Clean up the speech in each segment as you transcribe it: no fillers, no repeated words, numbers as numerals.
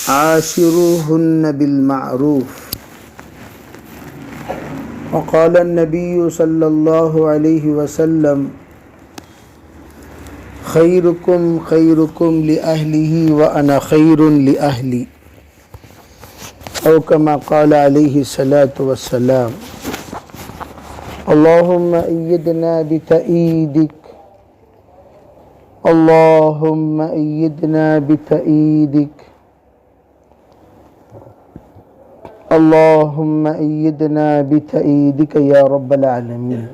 عاشروهن بالمعروف وقال النبي صلى الله عليه وسلم خيركم خيركم لأهله وأنا خير لأهلي أو كما قال عليه الصلاة والسلام اللهم أيدنا بتأييدك اللهم أيدنا بتأييدك اللهم أيدنا بتأييدك یا رب العالمین۔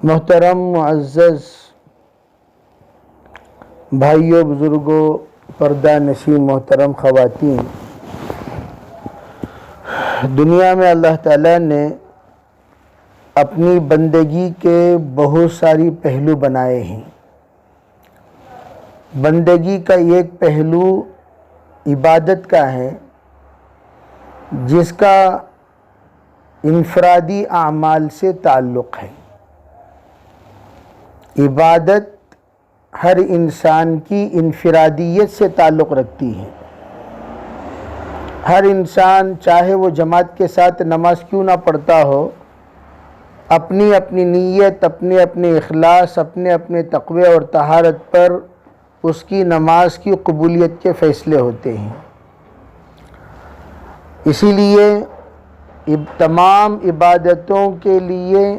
محترم معزز بھائیوں، بزرگوں، پردہ نشین محترم خواتین، دنیا میں اللہ تعالیٰ نے اپنی بندگی کے بہت ساری پہلو بنائے ہیں۔ بندگی کا ایک پہلو عبادت کا ہے، جس کا انفرادی اعمال سے تعلق ہے۔ عبادت ہر انسان کی انفرادیت سے تعلق رکھتی ہے۔ ہر انسان چاہے وہ جماعت کے ساتھ نماز کیوں نہ پڑھتا ہو، اپنی اپنی نیت، اپنے اپنے اخلاص، اپنے اپنے تقوی اور طہارت پر اس کی نماز کی قبولیت کے فیصلے ہوتے ہیں۔ اسی لیے تمام عبادتوں کے لیے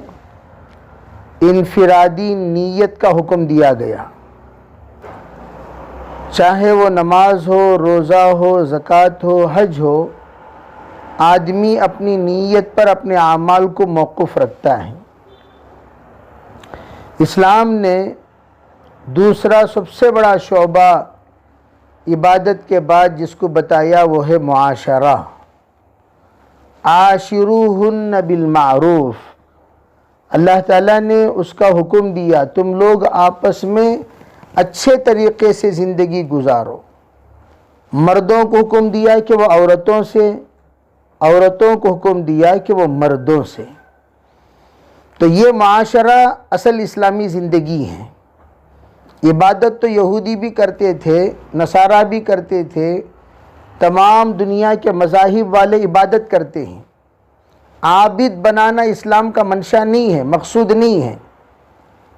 انفرادی نیت کا حکم دیا گیا، چاہے وہ نماز ہو، روزہ ہو، زکوٰۃ ہو، حج ہو۔ آدمی اپنی نیت پر اپنے اعمال کو موقوف رکھتا ہے۔ اسلام نے دوسرا سب سے بڑا شعبہ عبادت کے بعد جس کو بتایا وہ ہے معاشرہ۔ عاشروہن بالمعروف، اللہ تعالیٰ نے اس کا حکم دیا تم لوگ آپس میں اچھے طریقے سے زندگی گزارو۔ مردوں کو حکم دیا کہ وہ عورتوں سے، عورتوں کو حکم دیا کہ وہ مردوں سے۔ تو یہ معاشرہ اصل اسلامی زندگی ہے۔ عبادت تو یہودی بھی کرتے تھے، نصارہ بھی کرتے تھے، تمام دنیا کے مذاہب والے عبادت کرتے ہیں۔ عابد بنانا اسلام کا منشا نہیں ہے، مقصود نہیں ہے۔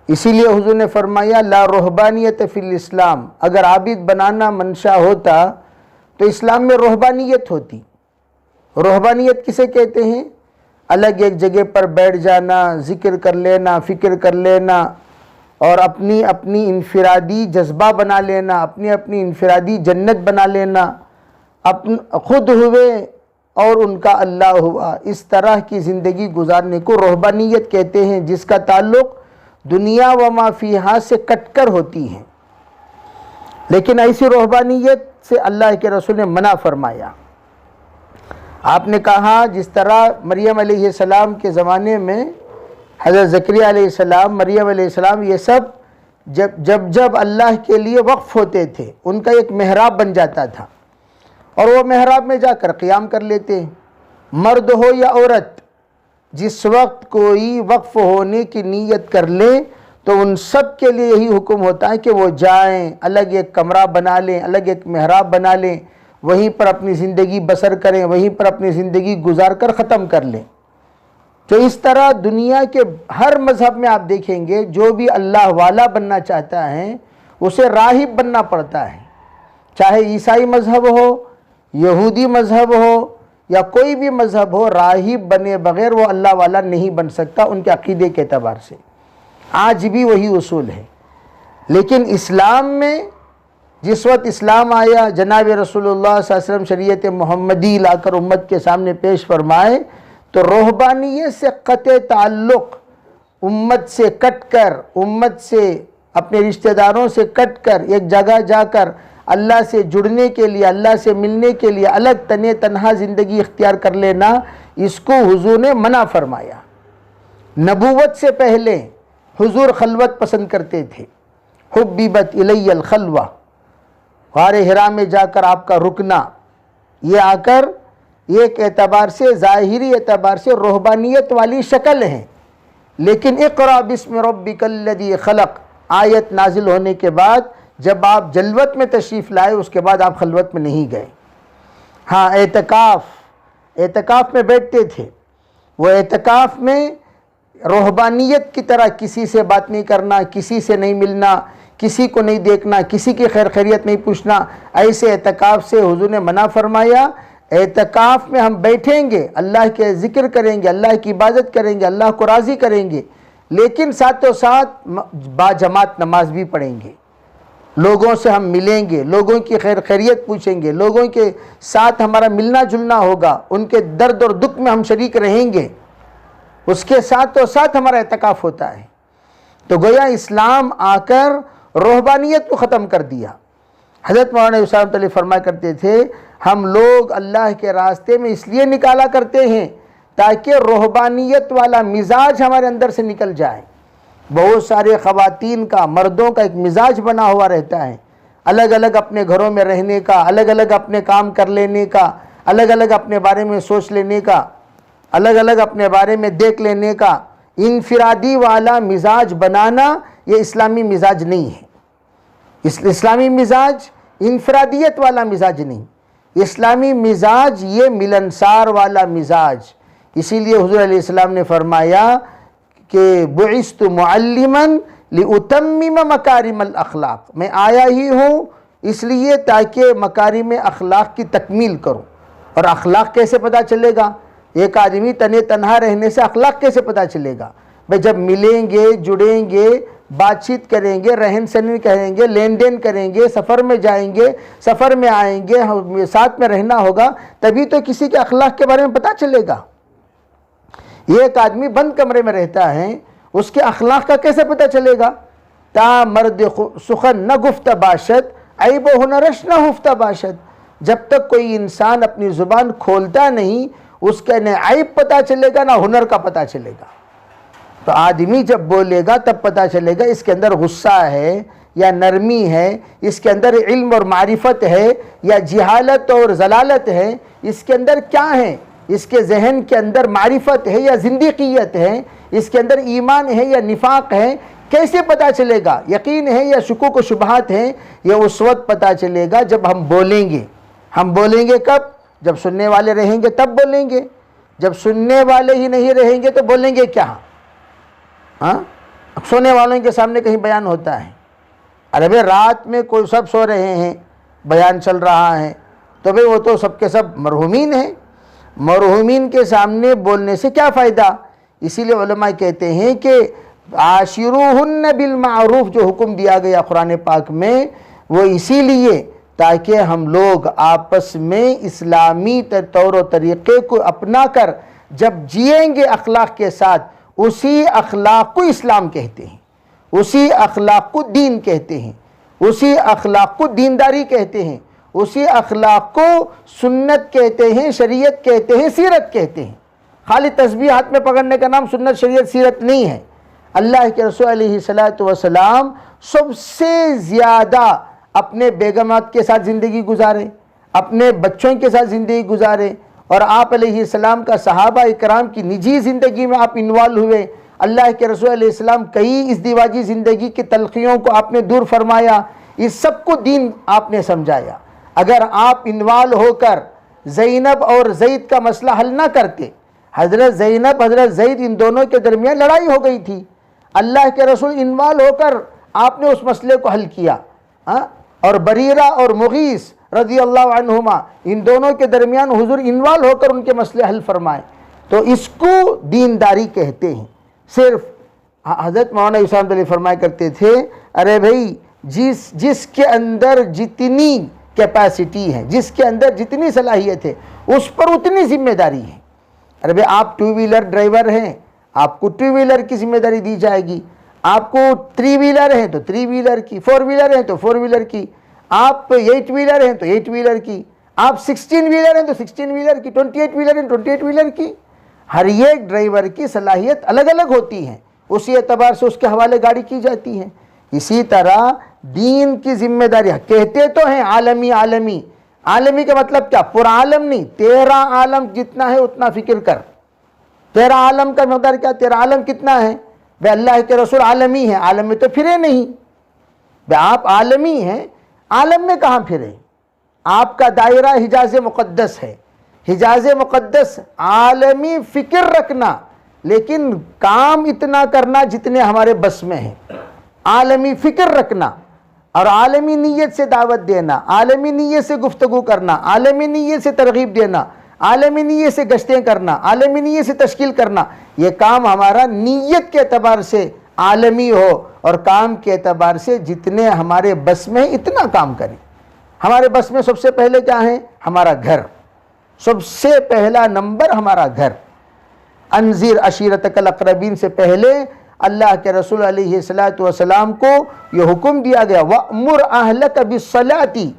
اسی لیے حضور نے فرمایا لا رہبانیت فی الاسلام، اگر عابد بنانا منشا ہوتا تو اسلام میں رہبانیت ہوتی۔ رہبانیت کسے کہتے ہیں؟ الگ ایک جگہ پر بیٹھ جانا، ذکر کر لینا، فکر کر لینا، اور اپنی اپنی انفرادی جذبہ بنا لینا، اپنی اپنی انفرادی جنت بنا لینا، خود ہوئے اور ان کا اللہ ہوا، اس طرح کی زندگی گزارنے کو رہبانیت کہتے ہیں، جس کا تعلق دنیا و ما فیہا سے کٹ کر ہوتی ہے۔ لیکن ایسی رہبانیت سے اللہ کے رسول نے منع فرمایا۔ آپ نے کہا جس طرح مریم علیہ السلام کے زمانے میں حضرت زکریا علیہ السلام، مریم علیہ السلام، یہ سب جب اللہ کے لیے وقف ہوتے تھے، ان کا ایک محراب بن جاتا تھا اور وہ محراب میں جا کر قیام کر لیتے۔ مرد ہو یا عورت، جس وقت کوئی وقف ہونے کی نیت کر لے تو ان سب کے لیے یہی حکم ہوتا ہے کہ وہ جائیں، الگ ایک کمرہ بنا لیں، الگ ایک محراب بنا لیں، وہیں پر اپنی زندگی بسر کریں، وہیں پر اپنی زندگی گزار کر ختم کر لیں۔ تو اس طرح دنیا کے ہر مذہب میں آپ دیکھیں گے جو بھی اللہ والا بننا چاہتا ہے اسے راہب بننا پڑتا ہے، چاہے عیسائی مذہب ہو، یہودی مذہب ہو یا کوئی بھی مذہب ہو، راہب بنے بغیر وہ اللہ والا نہیں بن سکتا ان کے عقیدے کے اعتبار سے۔ آج بھی وہی اصول ہے۔ لیکن اسلام میں جس وقت اسلام آیا، جناب رسول اللہ صلی اللہ علیہ وسلم شریعت محمدی لا کر امت کے سامنے پیش فرمائے تو رہبانیت سے قطع تعلق، امت سے کٹ کر، امت سے، اپنے رشتہ داروں سے کٹ کر ایک جگہ جا کر اللہ سے جڑنے کے لیے، اللہ سے ملنے کے لیے الگ تنہا زندگی اختیار کر لینا، اس کو حضور نے منع فرمایا۔ نبوت سے پہلے حضور خلوت پسند کرتے تھے، حببت الی الخلوہ، غار حرا میں جا کر آپ کا رکنا، یہ آ کر ایک اعتبار سے، ظاہری اعتبار سے رہبانیت والی شکل ہے۔ لیکن اقرأ بسم ربک الذی خلق آیت نازل ہونے کے بعد جب آپ جلوت میں تشریف لائے اس کے بعد آپ خلوت میں نہیں گئے۔ ہاں اعتکاف میں بیٹھتے تھے، وہ اعتکاف میں روحانیت کی طرح کسی سے بات نہیں کرنا، کسی سے نہیں ملنا، کسی کو نہیں دیکھنا، کسی کی خیر خیریت نہیں پوچھنا، ایسے اعتکاف سے حضور نے منع فرمایا۔ اعتکاف میں ہم بیٹھیں گے، اللہ کے ذکر کریں گے، اللہ کی عبادت کریں گے، اللہ کو راضی کریں گے، لیکن ساتھ ساتھ با جماعت نماز بھی پڑھیں گے، لوگوں سے ہم ملیں گے، لوگوں کی خیر خیریت پوچھیں گے، لوگوں کے ساتھ ہمارا ملنا جلنا ہوگا، ان کے درد اور دکھ میں ہم شریک رہیں گے، اس کے ساتھ ہمارا اعتکاف ہوتا ہے۔ تو گویا اسلام آ کر روحانیت کو ختم کر دیا۔ حضرت مولانا صاحب علیہ فرمایا کرتے تھے ہم لوگ اللہ کے راستے میں اس لیے نکالا کرتے ہیں تاکہ روحانیت والا مزاج ہمارے اندر سے نکل جائے۔ بہت سارے خواتین کا، مردوں کا ایک مزاج بنا ہوا رہتا ہے، الگ الگ اپنے گھروں میں رہنے کا، الگ الگ اپنے کام کر لینے کا، الگ الگ اپنے بارے میں سوچ لینے کا، الگ الگ اپنے بارے میں دیکھ لینے کا، انفرادی والا مزاج بنانا یہ اسلامی مزاج نہیں ہے۔ اسلامی مزاج انفرادیت والا مزاج نہیں، اسلامی مزاج یہ ملنسار والا مزاج۔ اسی لیے حضور علیہ السلام نے فرمایا کہ بعثت معلما لاتمم مکارم الاخلاق، میں آیا ہی ہوں اس لیے تاکہ مکارم اخلاق کی تکمیل کروں۔ اور اخلاق کیسے پتہ چلے گا؟ ایک آدمی تنہا رہنے سے اخلاق کیسے پتہ چلے گا؟ بھئی جب ملیں گے، جڑیں گے، بات چیت کریں گے، رہن سہن کریں گے، لین دین کریں گے، سفر میں جائیں گے، سفر میں آئیں گے، ساتھ میں رہنا ہوگا، تبھی تو کسی کے اخلاق کے بارے میں پتہ چلے گا۔ ایک آدمی بند کمرے میں رہتا ہے، اس کے اخلاق کا کیسے پتہ چلے گا؟ تا مرد سخن نہ گفت باشد، عیب و ہنرش نہ ہفتہ باشد۔ جب تک کوئی انسان اپنی زبان کھولتا نہیں، اس کا نہ عیب پتہ چلے گا نہ ہنر کا پتہ چلے گا۔ تو آدمی جب بولے گا تب پتہ چلے گا اس کے اندر غصہ ہے یا نرمی ہے، اس کے اندر علم اور معرفت ہے یا جہالت اور ضلالت ہے، اس کے اندر کیا ہے؟ اس کے ذہن کے اندر معرفت ہے یا زندیقیت ہے، اس کے اندر ایمان ہے یا نفاق ہے، کیسے پتہ چلے گا؟ یقین ہے یا شکوک و شبہات ہیں؟ یہ اس وقت پتہ چلے گا جب ہم بولیں گے۔ ہم بولیں گے کب؟ جب سننے والے رہیں گے تب بولیں گے۔ جب سننے والے ہی نہیں رہیں گے تو بولیں گے کیا؟ اب سونے والوں کے سامنے کہیں بیان ہوتا ہے، ارے بھئی رات میں کوئی سب سو رہے ہیں، بیان چل رہا ہے، تو بھئی وہ تو سب کے سب مرحومین ہیں، مرحومین کے سامنے بولنے سے کیا فائدہ؟ اسی لیے علماء کہتے ہیں کہ عاشروہن بالمعروف جو حکم دیا گیا قرآن پاک میں، وہ اسی لیے تاکہ ہم لوگ آپس میں اسلامی طور و طریقے کو اپنا کر جب جئیں گے اخلاق کے ساتھ، اسی اخلاق کو اسلام کہتے ہیں، اسی اخلاق کو دین کہتے ہیں، اسی اخلاق کو دینداری کہتے ہیں، اسی اخلاق کو سنت کہتے ہیں، شریعت کہتے ہیں، سیرت کہتے ہیں۔ خالی تسبیح ہاتھ میں پکڑنے کا نام سنت، شریعت، سیرت نہیں ہے۔ اللہ کے رسول علیہ السلام سب سے زیادہ اپنے بیگمات کے ساتھ زندگی گزارے، اپنے بچوں کے ساتھ زندگی گزارے، اور آپ علیہ السلام کا صحابہ اکرام کی نجی زندگی میں آپ انوالو ہوئے۔ اللہ کے رسول علیہ السلام کئی ازدواجی زندگی کی تلخیوں کو آپ نے دور فرمایا، اس سب کو دین آپ نے سمجھایا۔ اگر آپ انوالو ہو کر زینب اور زید کا مسئلہ حل نہ کرتے، حضرت زینب حضرت زید ان دونوں کے درمیان لڑائی ہو گئی تھی، اللہ کے رسول انوالو ہو کر آپ نے اس مسئلے کو حل کیا، اور بریرہ اور مغیث رضی اللہ عنہما ان دونوں کے درمیان حضور انوال ہو کر ان کے مسئلے حل فرمائے۔ تو اس کو دینداری کہتے ہیں۔ صرف حضرت مولانا صاحب علیہ فرمایا کرتے تھے ارے بھائی جس کے اندر جتنی کیپیسٹی ہے، جس کے اندر جتنی صلاحیت ہے، اس پر اتنی ذمہ داری ہے۔ ارے بھائی آپ ٹو ویلر ڈرائیور ہیں، آپ کو ٹو ویلر کی ذمہ داری دی جائے گی، آپ کو تھری ویلر ہیں تو تھری ویلر کی، فور ویلر ہیں تو فور ویلر کی، آپ 8 ویلر ہیں تو 8 ویلر کی، آپ 16 ویلر ہیں تو 16 ویلر کی، 28 ویلر ہیں 28 ویلر کی۔ ہر ایک ڈرائیور کی صلاحیت الگ الگ ہوتی ہے، اسی اعتبار سے اس کے حوالے گاڑی کی جاتی ہے۔ اسی طرح دین کی ذمہ داری کہتے تو ہیں عالمی عالمی، عالمی کا مطلب کیا؟ پورا عالم نہیں، تیرا عالم جتنا ہے اتنا فکر کر۔ تیرا عالم کا مقدار کیا؟ تیرا عالم کتنا ہے؟ وہ اللہ کے رسول عالمی ہے، عالم میں تو پھرے نہیں۔ آپ عالمی ہیں، عالم میں کہاں پھرے؟ آپ کا دائرہ حجاز مقدس ہے، حجاز مقدس عالمی فکر رکھنا، لیکن کام اتنا کرنا جتنے ہمارے بس میں ہیں، عالمی فکر رکھنا اور عالمی نیت سے دعوت دینا، عالمی نیت سے گفتگو کرنا، عالمی نیت سے ترغیب دینا، عالمی نیت سے گشتیں کرنا، عالمی نیت سے تشکیل کرنا، یہ کام ہمارا نیت کے اعتبار سے عالمی ہو، اور کام کے اعتبار سے جتنے ہمارے بس میں اتنا کام کریں۔ ہمارے بس میں سب سے پہلے کیا ہے؟ ہمارا گھر، سب سے پہلا نمبر ہمارا گھر۔ انذر عشیرتک الاقربین سے پہلے اللہ کے رسول علیہ السلام کو یہ حکم دیا گیا، وَأْمُرْ أَهْلَكَ بِالصَّلَاةِ،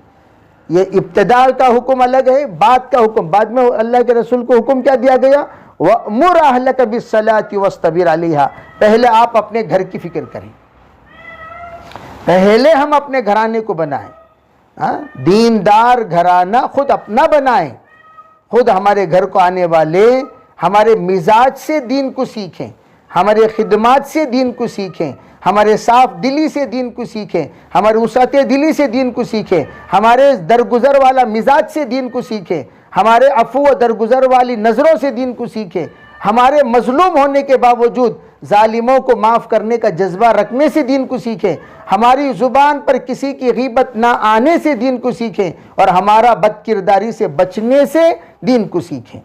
یہ ابتداء کا حکم الگ ہے، بعد کا حکم، بعد میں اللہ کے رسول کو حکم کیا دیا گیا؟ وَأْمُرْ أَهْلَكَ بِالصَّلَاةِ وَاسْتَبِرْ عَلَيْهَا، پہلے آپ اپنے گھر کی فکر کریں، پہلے ہم اپنے گھرانے کو بنائیں، دیندار گھرانہ خود اپنا بنائیں، خود ہمارے گھر کو آنے والے ہمارے مزاج سے دین کو سیکھیں، ہمارے خدمات سے دین کو سیکھیں، ہمارے صاف دلی سے دین کو سیکھیں، ہمارے وسعت دلی سے دین کو سیکھیں، ہمارے درگزر والا مزاج سے دین کو سیکھیں، ہمارے عفو و درگزر والی نظروں سے دین کو سیکھیں، ہمارے مظلوم ہونے کے باوجود ظالموں کو معاف کرنے کا جذبہ رکھنے سے دین کو سیکھیں، ہماری زبان پر کسی کی غیبت نہ آنے سے دین کو سیکھیں، اور ہمارا بد کرداری سے بچنے سے دین کو سیکھیں۔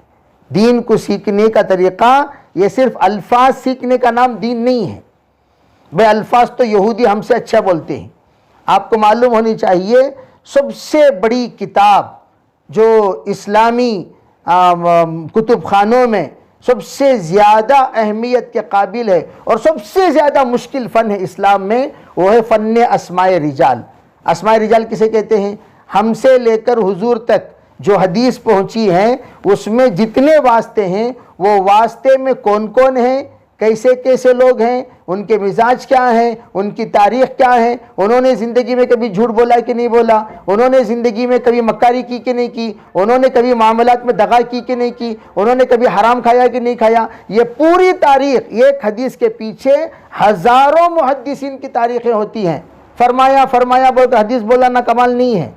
دین کو سیکھنے کا طریقہ یہ صرف الفاظ سیکھنے کا نام دین نہیں ہے۔ بے الفاظ تو یہودی ہم سے اچھا بولتے ہیں۔ آپ کو معلوم ہونی چاہیے سب سے بڑی کتاب جو اسلامی کتب خانوں میں سب سے زیادہ اہمیت کے قابل ہے اور سب سے زیادہ مشکل فن ہے اسلام میں، وہ ہے فن اسماء رجال۔ اسماء رجال کسے کہتے ہیں؟ ہم سے لے کر حضور تک جو حدیث پہنچی ہیں اس میں جتنے واسطے ہیں، وہ واسطے میں کون کون ہیں، کیسے کیسے لوگ ہیں، ان کے مزاج کیا ہیں، ان کی تاریخ کیا ہے، انہوں نے زندگی میں کبھی جھوٹ بولا کہ نہیں بولا، انہوں نے زندگی میں کبھی مکاری کی کہ نہیں کی، انہوں نے کبھی معاملات میں دغا کی کہ نہیں کی، انہوں نے کبھی حرام کھایا کہ نہیں کھایا۔ یہ پوری تاریخ، ایک حدیث کے پیچھے ہزاروں محدثین کی تاریخیں ہوتی ہیں۔ فرمایا بول کر حدیث بولانا کمال نہیں ہے،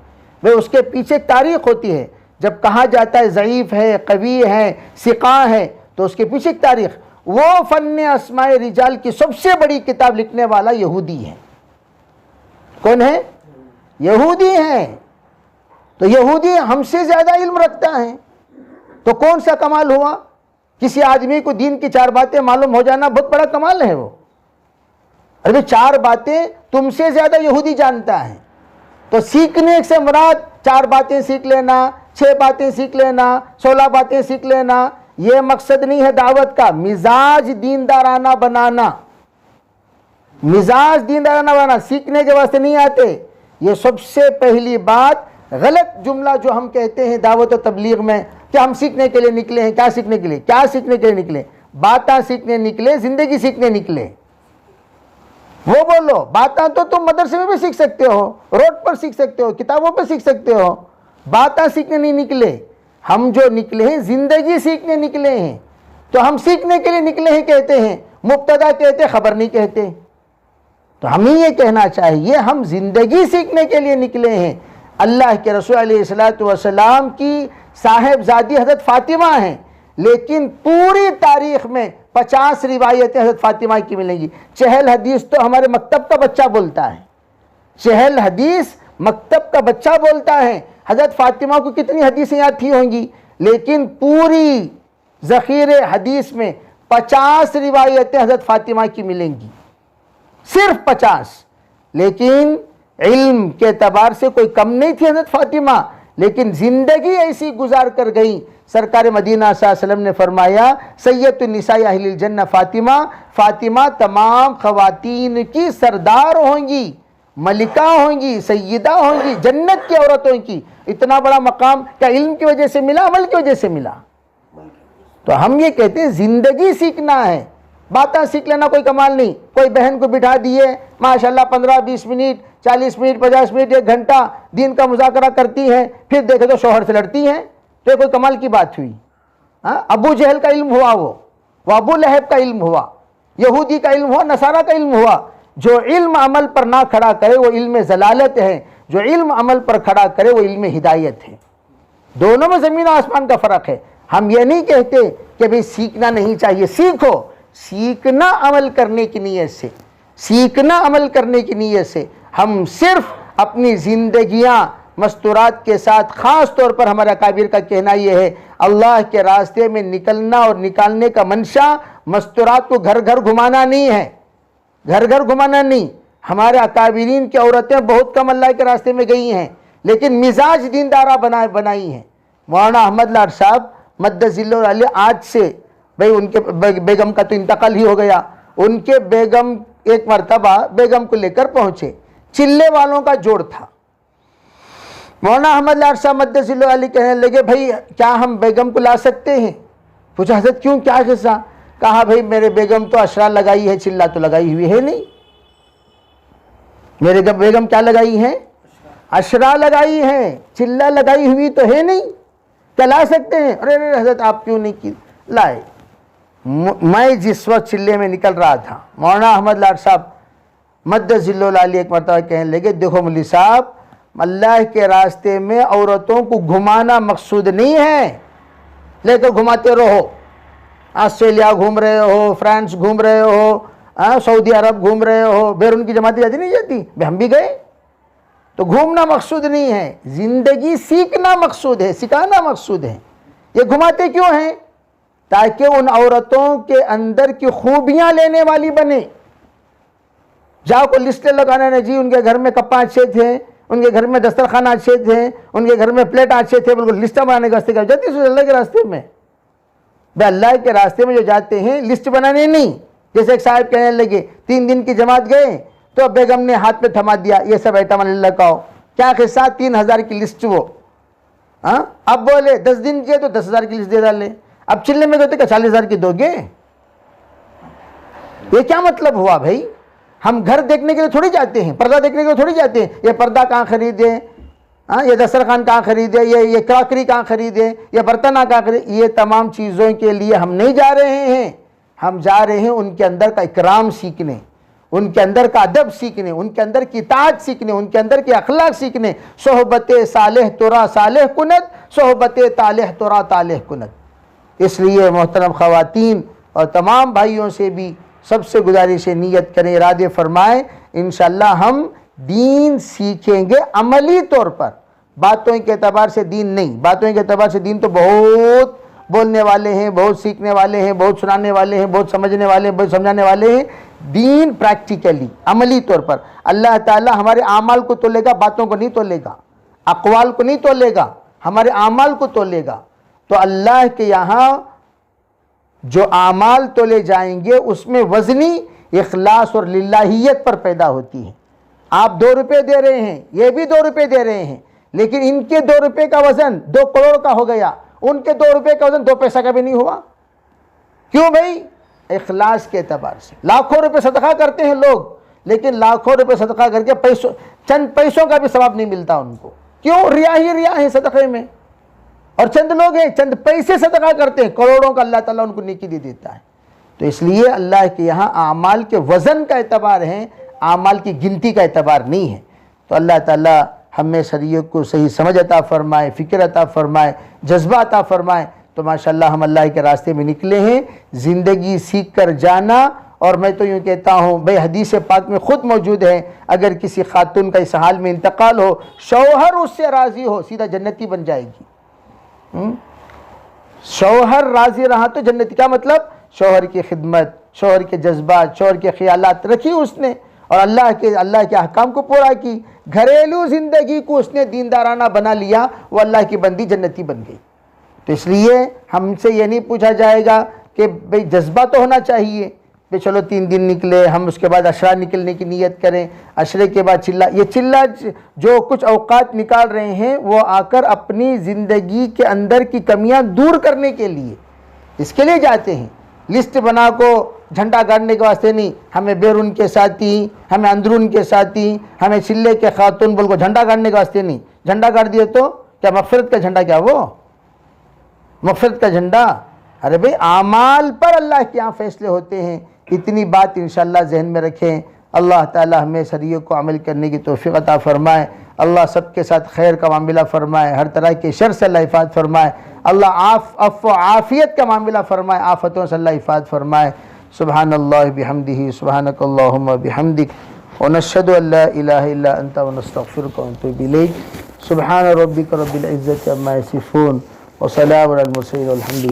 اس کے پیچھے تاریخ ہوتی ہے۔ جب کہا جاتا ہے ضعیف ہے، قوی ہے، ثقہ ہے، تو اس کے پیچھے ایک تاریخ۔ وہ فن اسماء رجال کی سب سے بڑی کتاب لکھنے والا یہودی ہے۔ کون ہے؟ یہودی ہے۔ تو یہودی ہم سے زیادہ علم رکھتا ہے، تو کون سا کمال ہوا؟ کسی آدمی کو دین کی 4 باتیں معلوم ہو جانا بہت بڑا کمال ہے۔ وہ ارے 4 باتیں تم سے زیادہ یہودی جانتا ہے، تو سیکھنے سے مراد 4 باتیں سیکھ لینا، 6 باتیں سیکھ لینا، 16 باتیں سیکھ لینا، یہ مقصد نہیں ہے دعوت کا۔ مزاج دیندارانہ بنانا، مزاج دیندارانہ بنانا سیکھنے کے واسطے نہیں آتے۔ یہ سب سے پہلی بات غلط جملہ جو ہم کہتے ہیں دعوت و تبلیغ میں کہ ہم سیکھنے کے لیے نکلے ہیں۔ کیا سیکھنے کے لیے؟ کیا سیکھنے کے لیے نکلے؟ باتیں سیکھنے نکلے، زندگی سیکھنے نکلے۔ وہ بولو باتیں تو تم مدرسے میں بھی سیکھ سکتے ہو، روڈ پر سیکھ سکتے ہو، کتابوں پر سیکھ سکتے ہو، باتیں سیکھنے نہیں نکلے۔ ہم جو نکلے ہیں زندگی سیکھنے نکلے ہیں۔ تو ہم سیکھنے کے لیے نکلے ہیں کہتے ہیں، مبتدا کہتے، خبر نہیں کہتے۔ تو ہمیں یہ کہنا چاہیے ہم زندگی سیکھنے کے لیے نکلے ہیں۔ اللہ کے رسول علیہ السلام کی صاحبزادی حضرت فاطمہ ہیں، لیکن پوری تاریخ میں 50 روایتیں حضرت فاطمہ کی ملیں گی۔ 40 حدیث تو ہمارے مکتب کا بچہ بولتا ہے، 40 حدیث مکتب کا بچہ بولتا ہے۔ حضرت فاطمہ کو کتنی حدیثیں یاد تھی ہوں گی، لیکن پوری ذخیرے حدیث میں 50 روایتیں حضرت فاطمہ کی ملیں گی، صرف 50۔ لیکن علم کے اعتبار سے کوئی کم نہیں تھی حضرت فاطمہ، لیکن زندگی ایسی گزار کر گئی۔ سرکار مدینہ صلی اللہ علیہ وسلم نے فرمایا سید النساء اہل الجنہ فاطمہ، فاطمہ تمام خواتین کی سردار ہوں گی، ملکہ ہوں گی، سیدہ ہوں گی، جنت کی عورتوں کی۔ اتنا بڑا مقام کیا علم کی وجہ سے ملا، عمل کی وجہ سے ملا؟ تو ہم یہ کہتے ہیں زندگی سیکھنا ہے، باتیں سیکھ لینا کوئی کمال نہیں۔ کوئی بہن کو بٹھا دیے ماشاءاللہ 15-20 منٹ، 40 منٹ، 50 منٹ، 1 گھنٹہ دین کا مذاکرہ کرتی ہیں، پھر دیکھے تو شوہر سے لڑتی ہیں، تو یہ کوئی کمال کی بات ہوئی؟ ابو جہل کا علم ہوا، وہ ابو لہب کا علم ہوا، یہودی کا علم ہوا، نصارہ کا علم ہوا، جو علم عمل پر نہ کھڑا کرے وہ علم ضلالت ہے، جو علم عمل پر کھڑا کرے وہ علم ہدایت ہے۔ دونوں میں زمین و آسمان کا فرق ہے۔ ہم یہ نہیں کہتے کہ بھئی سیکھنا نہیں چاہیے، سیکھو، سیکھنا عمل کرنے کی نیت سے، سیکھنا عمل کرنے کی نیت سے۔ ہم صرف اپنی زندگیاں مستورات کے ساتھ، خاص طور پر ہمارے اکابر کا کہنا یہ ہے، اللہ کے راستے میں نکلنا اور نکالنے کا منشا مستورات کو گھر گھر گھمانا نہیں ہے، گھر گھر گھمانا نہیں۔ ہمارے اکابرین کی عورتیں بہت کم اللہ کے راستے میں گئی ہیں، لیکن مزاج دیندارہ بنائی ہیں۔ مولانا احمد لاٹ صاحب مدث ذلہ علیہ آج سے، بھئی ان کے بیگم کا تو انتقال ہی ہو گیا، ان کے بیگم ایک مرتبہ بیگم کو لے کر پہنچے، چلے والوں کا جوڑ تھا۔ مولانا احمد لاٹ صاحب مدث ذلہ علیہ کہنے لگے بھئی کیا ہم بیگم کو لا سکتے ہیں؟ پوچھا حضرت کیوں، کیا قصہ؟ کہا بھئی میرے بیگم تو اشرا لگائی ہے، چلہ تو لگائی ہوئی ہے نہیں۔ میرے بیگم کیا لگائی ہے؟ اشرا لگائی ہے، چلہ لگائی ہوئی تو ہے نہیں، کیا لا سکتے ہیں؟ ارے حضرت آپ کیوں نہیں کی؟ لائے۔ میں جس وقت چلے میں نکل رہا تھا، مولانا احمد لاٹ صاحب مدث ذلہ علیہ ایک مرتبہ کہنے لگے دیکھو مولوی صاحب، اللہ کے راستے میں عورتوں کو گھمانا مقصود نہیں ہے، لے کر گھماتے رہو، آسٹریلیا گھوم رہے ہو، فرانس گھوم رہے ہو، سعودی عرب گھوم رہے ہو، بیرون کی جماعتیں جاتی نہیں جاتی، ہم بھی گئے، تو گھومنا مقصود نہیں ہے، زندگی سیکھنا مقصود ہے، سکھانا مقصود ہے۔ یہ گھماتے کیوں ہیں؟ تاکہ ان عورتوں کے اندر کی خوبیاں لینے والی بنے۔ جاؤ کو لسٹیں لگانا ہے، جی ان کے گھر میں کپاں اچھے تھے، ان کے گھر میں دسترخوان اچھے تھے، ان کے گھر میں پلیٹ اچھے تھے، بالکل لسٹیں بنانے کے راستے کا جاتی ہے اللہ کے راستے میں۔ بھائی اللہ کے راستے میں جو جاتے ہیں لسٹ بنانے نہیں۔ جیسے ایک صاحب کہنے لگے 3 دن کی جماعت گئے تو بیگم نے ہاتھ پہ تھما دیا یہ سب ایٹم اللہ کا ہو، کیا قصہ؟ 3000 کی لسٹ وہ، اب بولے 10 دن کیے تو 10,000 کی لسٹ دے ڈالے، اب چلنے میں کہتے کہ 40,000 کی دو گے؟ یہ کیا مطلب ہوا بھائی؟ ہم گھر دیکھنے کے لیے تھوڑی جاتے ہیں، پردہ دیکھنے کے لیے تھوڑی جاتے ہیں، یہ پردہ کہاں خریدے، یہ دسترخوان کہاں خریدے، یہ کراکری کہاں خریدے، یہ برتن کہاں خریدے، یہ تمام چیزوں کے لیے ہم نہیں جا رہے ہیں۔ ہم جا رہے ہیں ان کے اندر کا اکرام سیکھنے، ان کے اندر کا ادب سیکھنے، ان کے اندر کی اطاعت سیکھنے، ان کے اندر کی اخلاق سیکھنے۔ صحبت صالح ترا صالح کنت، صحبت طالح ترا طالح کنت۔ اس لیے محترم خواتین اور تمام بھائیوں سے بھی سب سے گزارش ہے، نیت کریں، ارادے فرمائیں، انشاءاللہ ہم دین سیکھیں گے عملی طور پر، باتوں کے اعتبار سے دین نہیں۔ باتوں کے اعتبار سے دین تو بہت بولنے والے ہیں، بہت سیکھنے والے ہیں، بہت سنانے والے ہیں، بہت سمجھنے والے ہیں، بہت سمجھانے والے ہیں۔ دین پریکٹیکلی، عملی طور پر اللہ تعالی ہمارے اعمال کو تولے گا، باتوں کو نہیں تولے گا، اقوال کو نہیں تولے گا، ہمارے اعمال کو تولے گا۔ تو اللہ کے یہاں جو اعمال تولے جائیں گے اس میں وزنی اخلاص اور للہیت پر پیدا ہوتی ہے۔ آپ 2 روپے دے رہے ہیں، یہ بھی 2 روپے دے رہے ہیں، لیکن ان کے 2 روپے کا وزن 2 کروڑ کا ہو گیا، ان کے 2 روپے کا وزن 2 پیسہ کا بھی نہیں ہوا۔ کیوں بھائی؟ اخلاص کے اعتبار سے۔ لاکھوں روپے صدقہ کرتے ہیں لوگ، لیکن لاکھوں روپے صدقہ کر کے چند پیسوں کا بھی ثواب نہیں ملتا ان کو۔ کیوں؟ ریا ہی ریا ہے صدقے میں، اور چند لوگ ہیں چند پیسے صدقہ کرتے ہیں، کروڑوں کا اللہ تعالیٰ ان کو نیکی دے دیتا ہے۔ تو اس لیے اللہ کے یہاں اعمال کے وزن کا اعتبار ہے، اعمال کی گنتی کا اعتبار نہیں ہے۔ تو اللہ تعالیٰ ہمیں شریعت کو صحیح سمجھ عطا فرمائے، فکر عطا فرمائے، جذبہ عطا فرمائے۔ تو ماشاءاللہ ہم اللہ کے راستے میں نکلے ہیں، زندگی سیکھ کر جانا۔ اور میں تو یوں کہتا ہوں بھئی حدیث پاک میں خود موجود ہے، اگر کسی خاتون کا اس حال میں انتقال ہو، شوہر اس سے راضی ہو، سیدھا جنتی بن جائے گی۔ شوہر راضی رہا تو جنتی۔ کیا مطلب؟ شوہر کی خدمت، شوہر کے جذبات، شوہر کے خیالات رکھی اس نے، اور اللہ کے احکام کو پورا کی، گھریلو زندگی کو اس نے دیندارانہ بنا لیا، وہ اللہ کی بندی جنتی بن گئی۔ تو اس لیے ہم سے یہ نہیں پوچھا جائے گا کہ بھئی جذبہ تو ہونا چاہیے، کہ چلو 3 دن نکلے، ہم اس کے بعد عشرہ نکلنے کی نیت کریں، عشرے کے بعد چلہ۔ یہ چلہ جو کچھ اوقات نکال رہے ہیں وہ آ کر اپنی زندگی کے اندر کی کمیاں دور کرنے کے لیے، اس کے لیے جاتے ہیں۔ لسٹ بنا کو جھنڈا گاڑنے کے واسطے نہیں، ہمیں بیرون کے ساتھی، ہمیں اندرون کے ساتھی، ہمیں چلے کے خاتون بول کو جھنڈا گاڑنے کے واسطے نہیں۔ جھنڈا گاڑ دیے تو کیا مغفرت کا جھنڈا؟ کیا وہ مغفرت کا جھنڈا؟ ارے بھئی اعمال پر اللہ کے یہاں فیصلے ہوتے ہیں۔ اتنی بات انشاءاللہ ذہن میں رکھیں۔ اللہ تعالی ہمیں شریعت کو عمل کرنے کی توفیق عطا فرمائے. اللہ سب کے ساتھ خیر کا معاملہ فرمائے, ہر طرح کے شر سے اللہ حفاظت فرمائے. اللہ عفو و عافیت کا معاملہ فرمائے, آفتوں سے اللہ حفاظت فرمائے. سبحان اللہ بحمدہ, سبحانک اللہم بحمدک, ونشہد ان لا الہ الا انت ونستغفرک ونتوب الیک. سبحان ربک رب العزت عما یصفون وسلام علی المرسلین والحمد للہ.